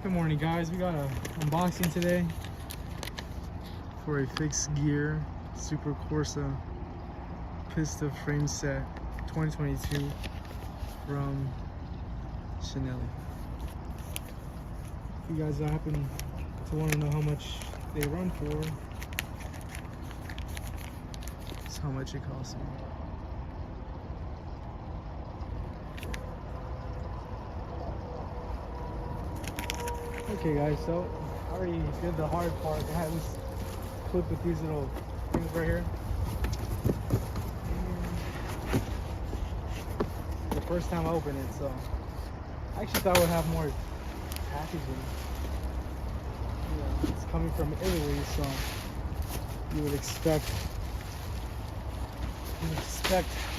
Good morning, guys. We got a unboxing today for a fixed gear SuperCorsa Pista frame set 2022 from Cinelli. If you guys happen to want to know how much they run for, it's how much it costs me. Okay guys, so I already did the hard part. I had this clip with these little things right here. And the first time I opened it, so I actually thought I would have more packaging. It's coming from Italy, so you would expect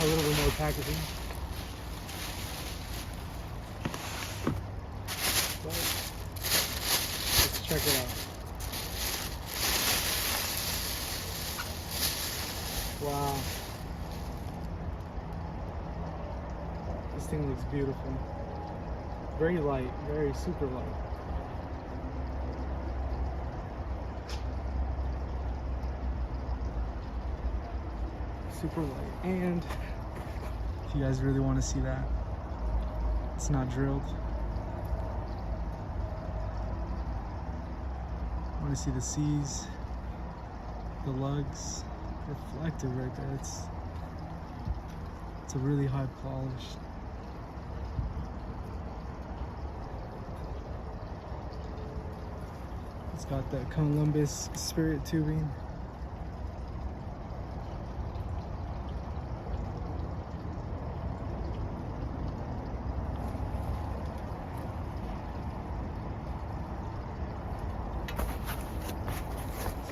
a little bit more packaging. Check it out. Wow. This thing looks beautiful. Very light, very super light. Super light. And if you guys really want to see that, it's not drilled. Want to see the C's, the lugs, reflective right there. It's a really high polish. It's got that Columbus Spirit tubing.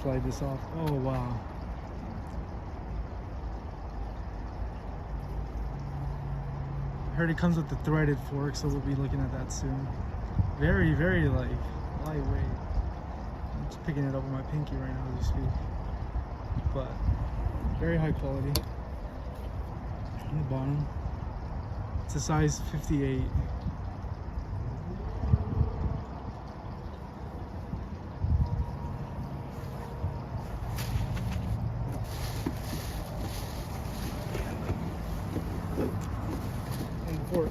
Slide this off. Oh wow. I heard it comes with the threaded fork, so we'll be looking at that soon. Very, very lightweight. I'm just picking it up with my pinky right now as we speak. But very high quality. On the bottom, it's a size 58. Fork.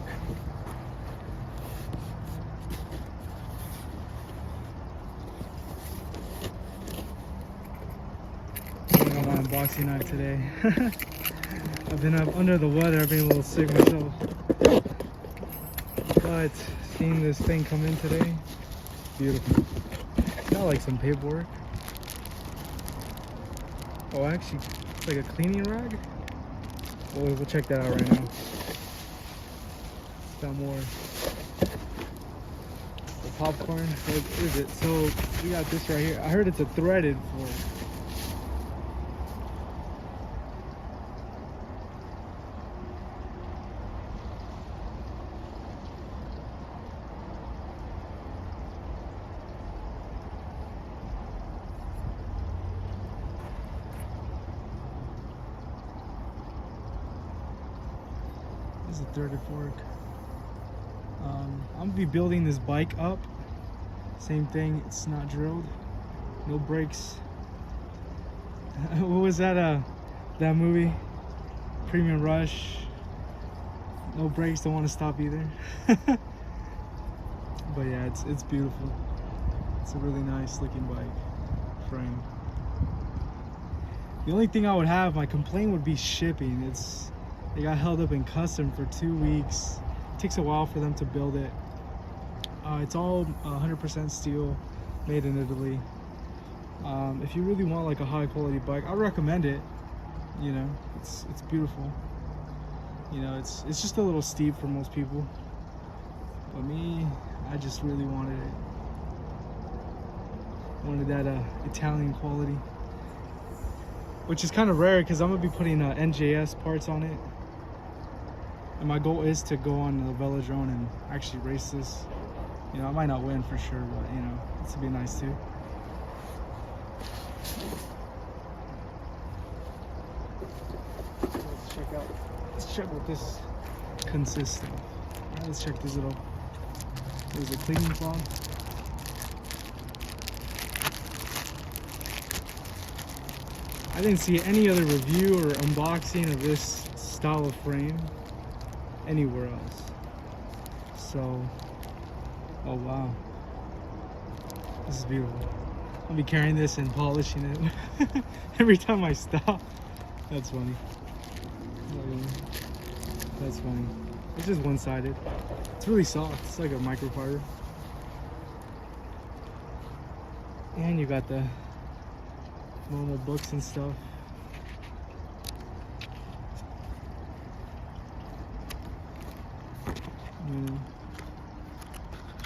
I'm on my unboxing night today. I've been up under the weather. I've been a little sick myself, but seeing this thing come in today, beautiful. Got like some paperwork. Oh, actually, it's like a cleaning rag. We'll check that out right now. Got more the popcorn. What is it? So we got this right here. I heard it's a threaded fork. This is a threaded fork. I'm gonna be building this bike up. Same thing, it's not drilled. No brakes. What was that that movie? Premium Rush. No brakes, don't want to stop either. But yeah, it's beautiful. It's a really nice looking bike frame. The only thing I would have, my complaint would be shipping. They got held up in custom for 2 weeks. It takes a while for them to build it. It's all 100% steel, made in Italy. If you really want like a high quality bike, I recommend it. You know, it's beautiful. You know, it's just a little steep for most people. But me, I just really wanted it. Wanted that Italian quality, which is kind of rare because I'm gonna be putting NJS parts on it. And my goal is to go on the velodrome and actually race this. You know, I might not win for sure, but you know, this would be nice too. Let's check what this consists of. Let's check this little, there's a cleaning cloth. I didn't see any other review or unboxing of this style of frame anywhere else. So, oh wow, this is beautiful. I'll be carrying this and polishing it every time I stop. That's funny. That's funny. It's just one-sided. It's really soft. It's like a microfiber. And you got the normal books and stuff.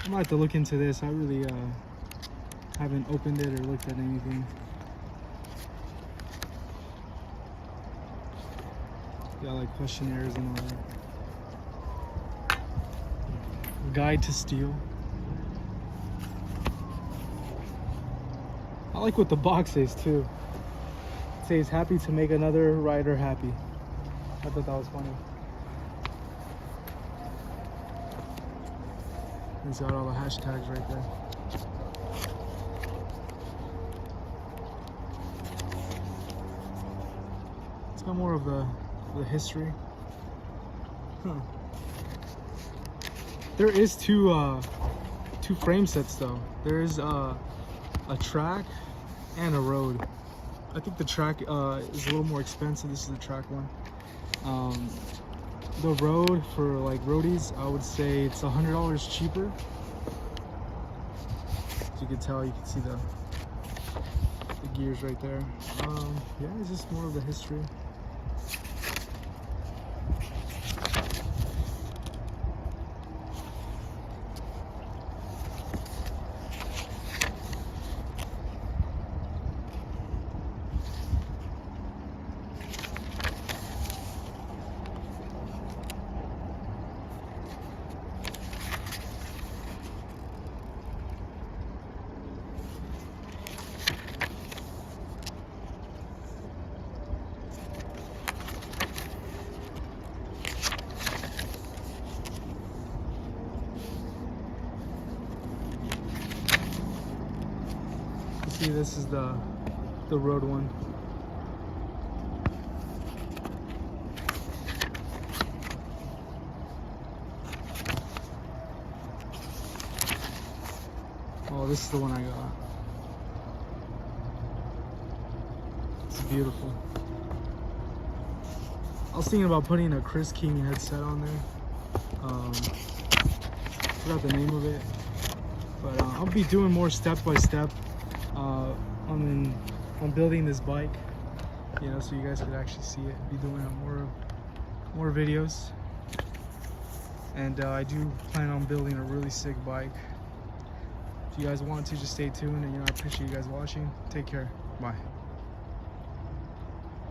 I might have to look into this. I really haven't opened it or looked at anything. Got like questionnaires and all that. Guide to steel. I like what the box says too. It says happy to make another rider happy. I thought that was funny. It's got all the hashtags right there. It's got more of the history. Huh. There is two frame sets though. There is a track and a road. I think the track is a little more expensive. This is the track one. The road for like roadies, I would say it's $100 cheaper. As you can tell, you can see the gears right there. Yeah, it's just more of the history. See, this is the road one. Oh, this is the one I got. It's beautiful. I was thinking about putting a Chris King headset on there. Forgot the name of it, but I'll be doing more step by step on building this bike, you know, so you guys could actually see it. Be doing more videos, and I do plan on building a really sick bike. If you guys want to, just stay tuned, and you know, I appreciate you guys watching. Take care. Bye.